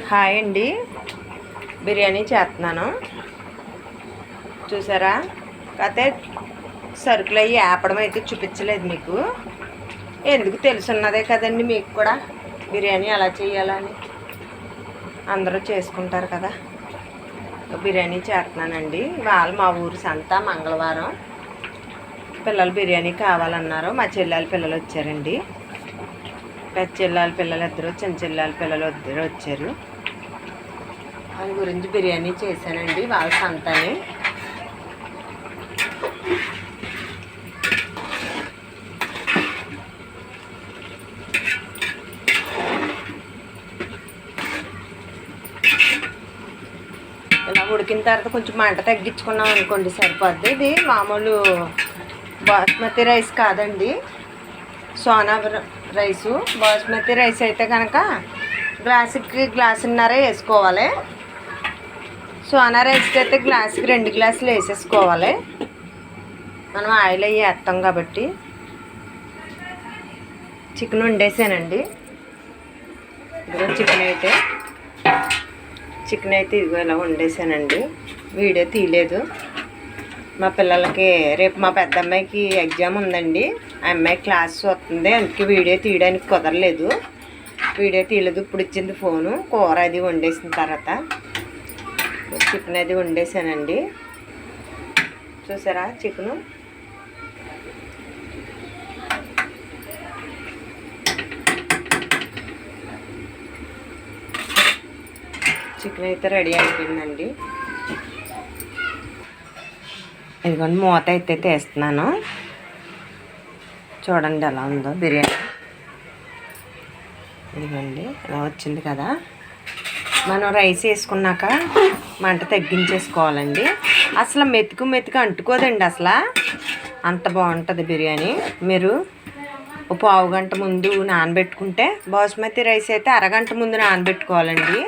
Hi అండి, బిర్యానీ చేస్తున్నాను చూసారా. కాకపోతే సరుకులు అవి ఆపడం అయితే చూపించలేదు మీకు, ఎందుకు తెలుసున్నదే కదండి మీకు కూడా బిర్యానీ ఎలా చేయాలని. అందరూ చేసుకుంటారు కదా. బిర్యానీ చేస్తున్నానండి. వాళ్ళు మా ఊరు సంత మంగళవారం పిల్లలు బిర్యానీ కావాలన్నారు. మా చెల్లెల పిల్లలు వచ్చారండి. పెద్ద చెల్లెల పిల్లలు ఇద్దరు, చిన్న చెల్లెల పిల్లలు ఇద్దరు వచ్చారు. దాని గురించి బిర్యానీ చేశానండి వాళ్ళ సంతని. ఇలా ఉడికిన తర్వాత కొంచెం మంట తగ్గించుకున్నాం అనుకోండి సరిపోద్ది. ఇది మామూలు బాస్మతి రైస్ కాదండి, సోనా రైసు. బాస్మతి రైస్ అయితే కనుక గ్లాసుకి గ్లాసున్నర వేసుకోవాలి. సోనా రైస్కి అయితే గ్లాసుకి 2 గ్లాసులు వేసేసుకోవాలి. మనం ఆయిల్ అయ్యి వేస్తాం కాబట్టి. చికెన్ వండేసానండి. ఇదిగో చికెన్ అయితే ఇదిగో ఇలా వండేసానండి. వీడియో తీయలేదు. మా పిల్లలకి రేపు మా పెద్ద అమ్మాయికి ఎగ్జామ్ ఉందండి. ఆ అమ్మాయి క్లాస్ వస్తుంది, అందుకే వీడియో తీయడానికి కుదరలేదు. వీడియో తీయలేదు. ఇప్పుడు ఇచ్చింది ఫోను. కూర అది వండేసిన తర్వాత చికెన్ అది వండేసానండి. చూసారా చికెను. చికెన్ అయితే రెడీ అయిపోయిందండి. ఇదిగోండి మూత అయితే తీస్తున్నాను. చూడండి ఎలా ఉందో బిర్యానీ. ఇదిగోండి ఇలా వచ్చింది కదా. మనం రైస్ వేసుకున్నాక మంట తగ్గించేసుకోవాలండి. అసలు మెతుకు అంటుకోదండి. అసలు అంత బాగుంటుంది బిర్యానీ. మీరు ఒక పావు గంట ముందు నానబెట్టుకుంటే, బాస్మతి రైస్ అయితే అరగంట ముందు నానబెట్టుకోవాలండి.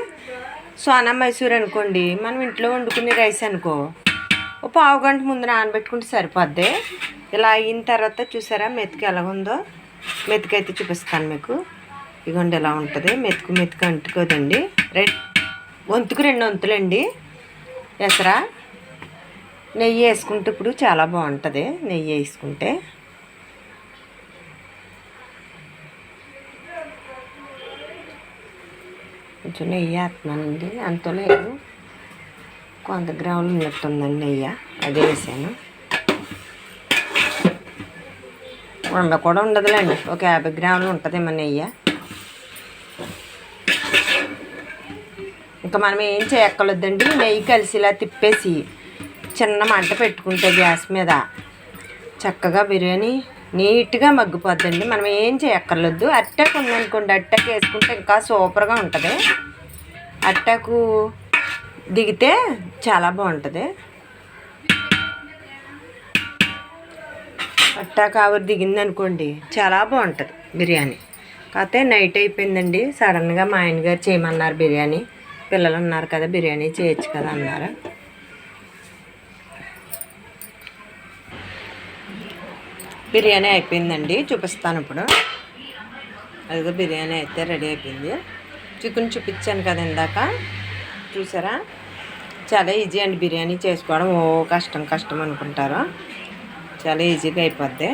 సోనా మైసూర్ అనుకోండి, మనం ఇంట్లో వండుకునే రైస్ అనుకో, ఒక పావు గంట ముందు నానబెట్టుకుంటే సరిపోద్ది. ఇలా అయిన తర్వాత చూసారా మెతుకు ఎలాగుందో. మెతుకు అయితే చూపిస్తాను మీకు. ఇదిగోండి ఎలా ఉంటుంది. మెతుకు అంటుకోదండి. వంతుకు 2 వంతులండి ఎసరా. నెయ్యి వేసుకుంటే ఇప్పుడు చాలా బాగుంటుంది. నెయ్యి వేసుకుంటే కొంచెం నెయ్యి వేస్తున్నానండి. అంత లేదు, 100 గ్రాములు ఉన్నట్టుందండి నెయ్యి. అదే వేసాను. కూడా ఉండదులేండి, ఒక 50 గ్రాములు ఉంటుందేమో నెయ్యి. ఇంకా మనం ఏం చేయక్కర్లేదండి. నెయ్యి కలిసి ఇలా తిప్పేసి చిన్న మంట పెట్టుకుంటే గ్యాస్ మీద చక్కగా బిర్యానీ నీట్గా మగ్గిపోద్దండి. మనం ఏం చేయక్కర్లేదు. అట్టాకు ఉందనుకోండి, అట్టాకు వేసుకుంటే ఇంకా సూపర్గా ఉంటుంది. అట్టాకు దిగితే చాలా బాగుంటుంది. అట్టాకు ఆవిరి దిగింది అనుకోండి చాలా బాగుంటుంది బిర్యానీ. కాకపోతే నైట్ అయిపోయిందండి. సడన్గా మా ఆయనగారు చేయమన్నారు బిర్యానీ. పిల్లలు ఉన్నారు కదా, బిర్యానీ చేయొచ్చు కదా అన్నారు. బిర్యానీ అయిపోయిందండి, చూపిస్తాను ఇప్పుడు. అదిగో బిర్యానీ అయితే రెడీ అయిపోయింది. చికెన్ చూపించాను కదా ఇందాక, చూసారా. చాలా ఈజీ అండి బిర్యానీ చేసుకోవడం. ఓ కష్టం అనుకుంటారు, చాలా ఈజీగా అయిపోద్ది.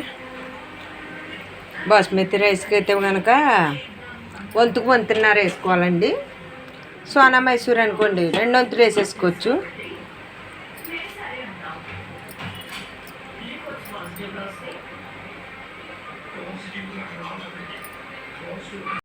బాస్మతి రైస్కి అయితే కనుక వంతుకు 1.5 వేసుకోవాలండి. సోనా మైసూర్ అనుకోండి 2 వంతులు వేసేసుకోవచ్చు.